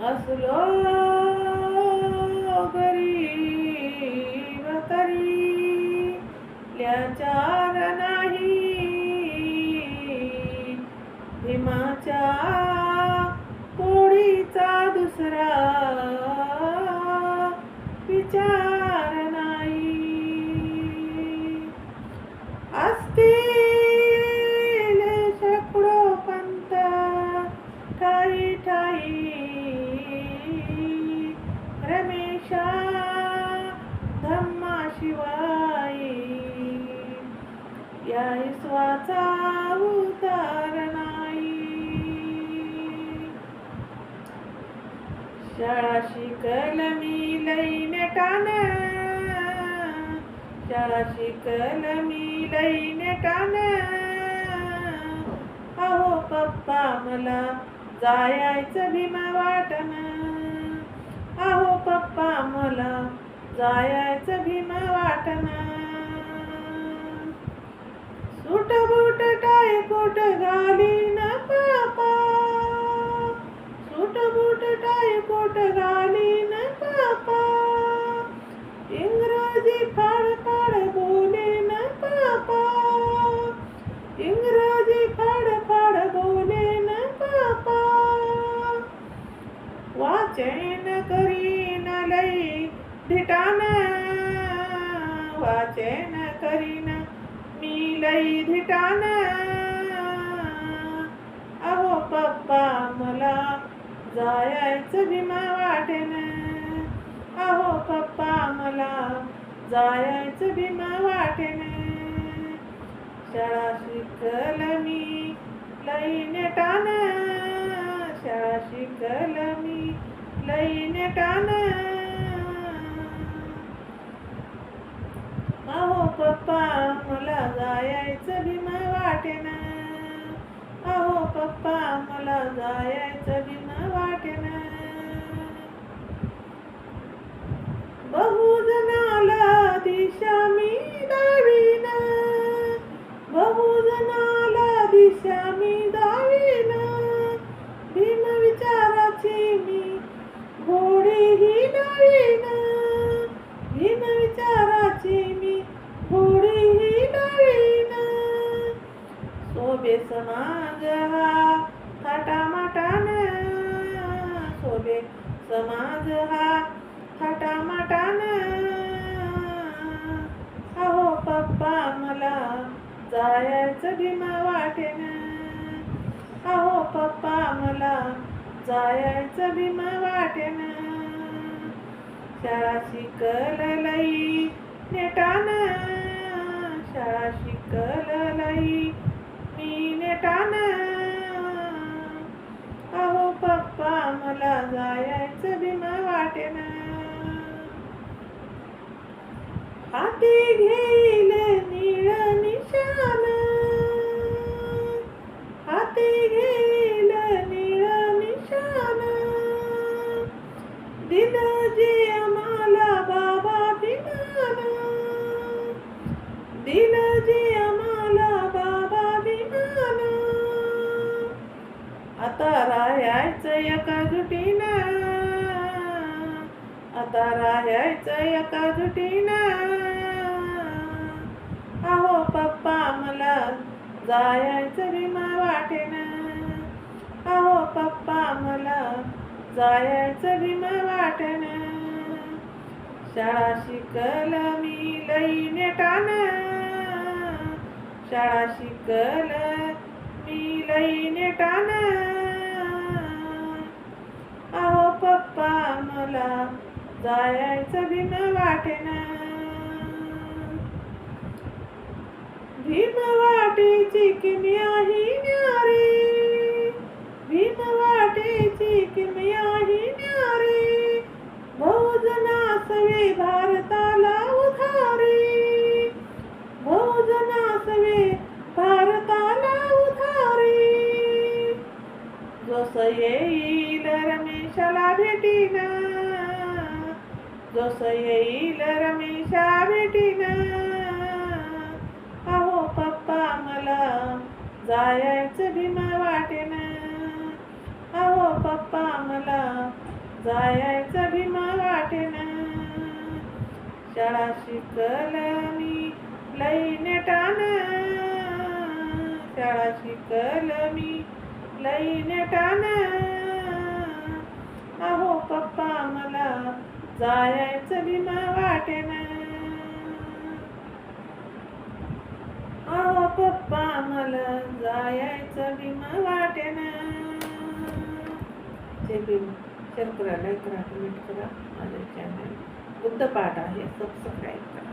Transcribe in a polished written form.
असलो गरीब तरी ल्याचार नाही भीमाच्या पोळीचा दुसरा विचार नाही. असतील शेकडो पंत ठाई ठाई रमेशा धम्माशिवाय या ईश्वाचा उतार नाही. शाळा शिकल मी लई नेटान, शाळा शिकल मी लई नेटान, अहो पप्पा मला जायाचं भीमा वाटन, अहो पप्पा मला जायाचं भीमा वाटन. सूट बूट टाय कोट घालीन पापा, सूट बूट टाय कोट घालीन पापा, इंग्रजी फाड फाड बोलेन पापा, इंग्रजी फाड फाड बोलेन पापा. वाचन करीन लई धिटान, वाचन करीन मी लई धिटान, अहो पप्पा मला जायाचं भीमा वाटेन, अहो पप्पा मला जायाचं भीमा वाटेन. शाळा शिकल मी लई नेटान, शाळा शिकल मी लई नेटान, अहो पप्पा मला जायाचं भीमा वाटेन, अहो पप्पा मला जायाचं भीमा वाटेन. बहुजनाला दिशा मी दावीन, बहुजनाला दिशा मी दावीन, भीम विचाराची मी घोडी ही डावीन, भीम विचाराची मी घोडी ही डावीन. शोभे समाज हा थाटामाटान, शोभे समाज हा थाटामाटान, अहो पप्पा मला जायाचं भीमा वाटेन, अहो पप्पा मला जायाचं भीमा वाटेन. शाळा शिकल लई नेटान, शाळा शिकल लई मी नेटान, अहो पप्पा मला जायाचं भीमा वाटेन. हाती घेईल निळ निशान, हाती घेईल निळ निशान, दिलं जे आम्हाला बाबा भीमान, दिलं जे आम्हाला बाबा भीमान. आता राहायचं एका जुटीनं, आता राहायचं एका जुटीनं, अहो पप्पा मला जायाचं भीमा वाटेन, अहो पप्पा मला जायाचं भीमा वाटेन. शाळा शिकल मी लई नेटान, शाळा शिकल मी लई नेटान, अहो पप्पा मला जायाचं भीमा वाटेन. भीम वाटेची किमया ही न्यारी, भीम वाटेची किमया ही न्यारी, बहुजनासवे भारताला उधारी, बहुजनासवे भारताला उधारी. जसं येईल रमेशाला भेटीन, जसं येईल रमेशा भेटीन, अहो पप्पा मला जायाचं भीमा वाटेन, अहो पप्पा मला जायचं भीमा वाटेना. शाळा शिकल मी लई नेटानं, शाळा शिकल मी लई नेटानं. अहो पप्पा मला जायचं भीमा वाटेना. अहो पप्पा मला जायचं भीमा वाटेना. जय भीम. शेअर करा, लाईक करा, कमेंट करा. माझे चॅनल बुद्धपाठ आहे, सबस्क्राईब करा.